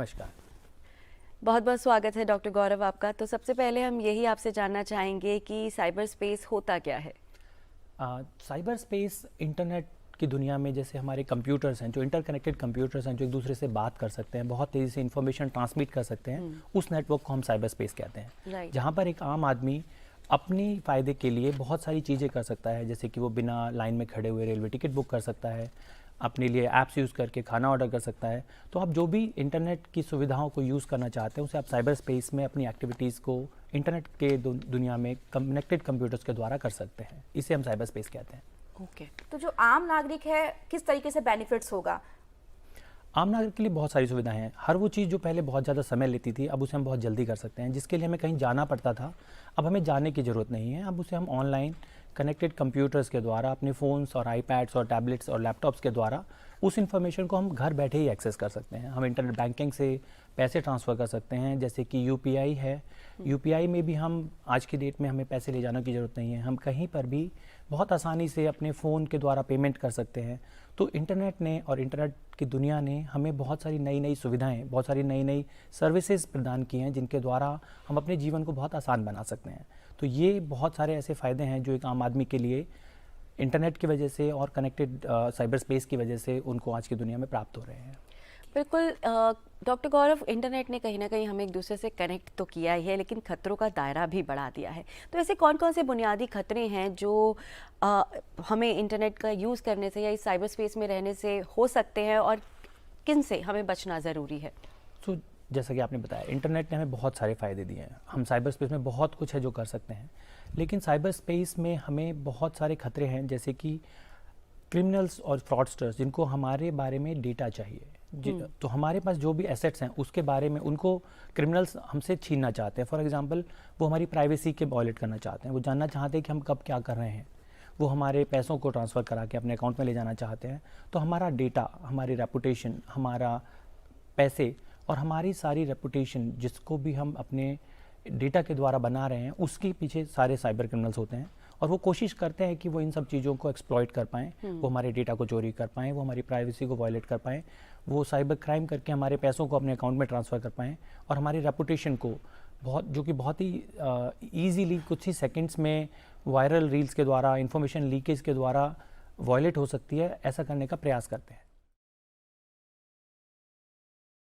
नमस्कार। बहुत बहुत स्वागत है डॉक्टर गौरव आपका। तो सबसे पहले हम यही आपसे जानना चाहेंगे कि साइबर स्पेस होता क्या है? साइबर स्पेस इंटरनेट की दुनिया में जैसे हमारे कंप्यूटर्स हैं, जो इंटरकनेक्टेड कंप्यूटर्स हैं, जो एक दूसरे से बात कर सकते हैं, बहुत तेज़ी से इंफॉर्मेशन ट्रांसमिट कर सकते हैं, उस नेटवर्क को हम साइबर स्पेस कहते हैं। राइट। जहाँ पर एक आम आदमी अपनी फ़ायदे के लिए बहुत सारी चीज़ें कर सकता है, जैसे कि वो बिना लाइन में खड़े हुए रेलवे टिकट बुक कर सकता है, अपने लिए ऐप्स यूज़ करके खाना ऑर्डर कर सकता है। तो आप जो भी इंटरनेट की सुविधाओं को यूज़ करना चाहते हैं, उसे आप साइबर स्पेस में अपनी एक्टिविटीज़ को इंटरनेट के दुनिया में कनेक्टेड कंप्यूटर्स के द्वारा कर सकते हैं। इसे हम साइबर स्पेस कहते हैं। ओके। तो जो आम नागरिक है किस तरीके से बेनिफिट्स होगा? आम नागरिक के लिए बहुत सारी सुविधाएं हैं। हर वो चीज़ जो पहले बहुत ज़्यादा समय लेती थी, अब उसे हम बहुत जल्दी कर सकते हैं। जिसके लिए हमें कहीं जाना पड़ता था, अब हमें जाने की ज़रूरत नहीं है। अब उसे हम ऑनलाइन कनेक्टेड कंप्यूटर्स के द्वारा, अपने फ़ोन्स और आईपैड्स और टैबलेट्स और लैपटॉप्स के द्वारा उस इन्फॉर्मेशन को हम घर बैठे ही एक्सेस कर सकते हैं। हम इंटरनेट बैंकिंग से पैसे ट्रांसफ़र कर सकते हैं, जैसे कि यूपीआई है। यूपीआई में भी हम आज की डेट में हमें पैसे ले जाने की ज़रूरत नहीं है। हम कहीं पर भी बहुत आसानी से अपने फ़ोन के द्वारा पेमेंट कर सकते हैं। तो इंटरनेट ने और इंटरनेट की दुनिया ने हमें बहुत सारी नई नई सुविधाएं, बहुत सारी नई नई सर्विसेज प्रदान की हैं, जिनके द्वारा हम अपने जीवन को बहुत आसान बना सकते हैं। तो ये बहुत सारे ऐसे फ़ायदे हैं जो एक आम आदमी के लिए इंटरनेट की वजह से और कनेक्टेड साइबर स्पेस की वजह से उनको आज की दुनिया में प्राप्त हो रहे हैं। बिल्कुल डॉक्टर गौरव, इंटरनेट ने कहीं ना कहीं हमें एक दूसरे से कनेक्ट तो किया ही है, लेकिन खतरों का दायरा भी बढ़ा दिया है। तो ऐसे कौन कौन से बुनियादी खतरे हैं जो हमें इंटरनेट का यूज़ करने से या इस साइबर स्पेस में रहने से हो सकते हैं, और किन से हमें बचना ज़रूरी है? तो जैसा कि आपने बताया, इंटरनेट ने हमें बहुत सारे फ़ायदे दिए हैं। हम साइबर स्पेस में बहुत कुछ है जो कर सकते हैं, लेकिन साइबर स्पेस में हमें बहुत सारे खतरे हैं, जैसे कि क्रिमिनल्स और फ्रॉडस्टर्स, जिनको हमारे बारे में डेटा चाहिए। तो हमारे पास जो भी एसेट्स हैं उसके बारे में उनको क्रिमिनल्स हमसे छीनना चाहते हैं। फॉर एग्जांपल, वो हमारी प्राइवेसी के वॉयलेट करना चाहते हैं। वो जानना चाहते हैं कि हम कब क्या कर रहे हैं। वो हमारे पैसों को ट्रांसफ़र करा के अपने अकाउंट में ले जाना चाहते हैं। तो हमारा डेटा, हमारी रेपुटेशन, हमारा पैसे और हमारी सारी रेपुटेशन, जिसको भी हम अपने डेटा के द्वारा बना रहे हैं, उसके पीछे सारे साइबर क्रिमिनल्स होते हैं। और वो कोशिश करते हैं कि वो इन सब चीज़ों को एक्सप्लॉइट कर पाएँ, वो हमारे डेटा को चोरी कर पाएँ, वो हमारी प्राइवेसी को वायलेट कर पाएँ, वो साइबर क्राइम करके हमारे पैसों को अपने अकाउंट में ट्रांसफ़र कर पाएँ, और हमारी रेपुटेशन को जो कि बहुत ही ईजीली कुछ ही सेकंड्स में वायरल रील्स के द्वारा, इंफॉर्मेशन लीकेज के द्वारा वायलेट हो सकती है, ऐसा करने का प्रयास करते हैं।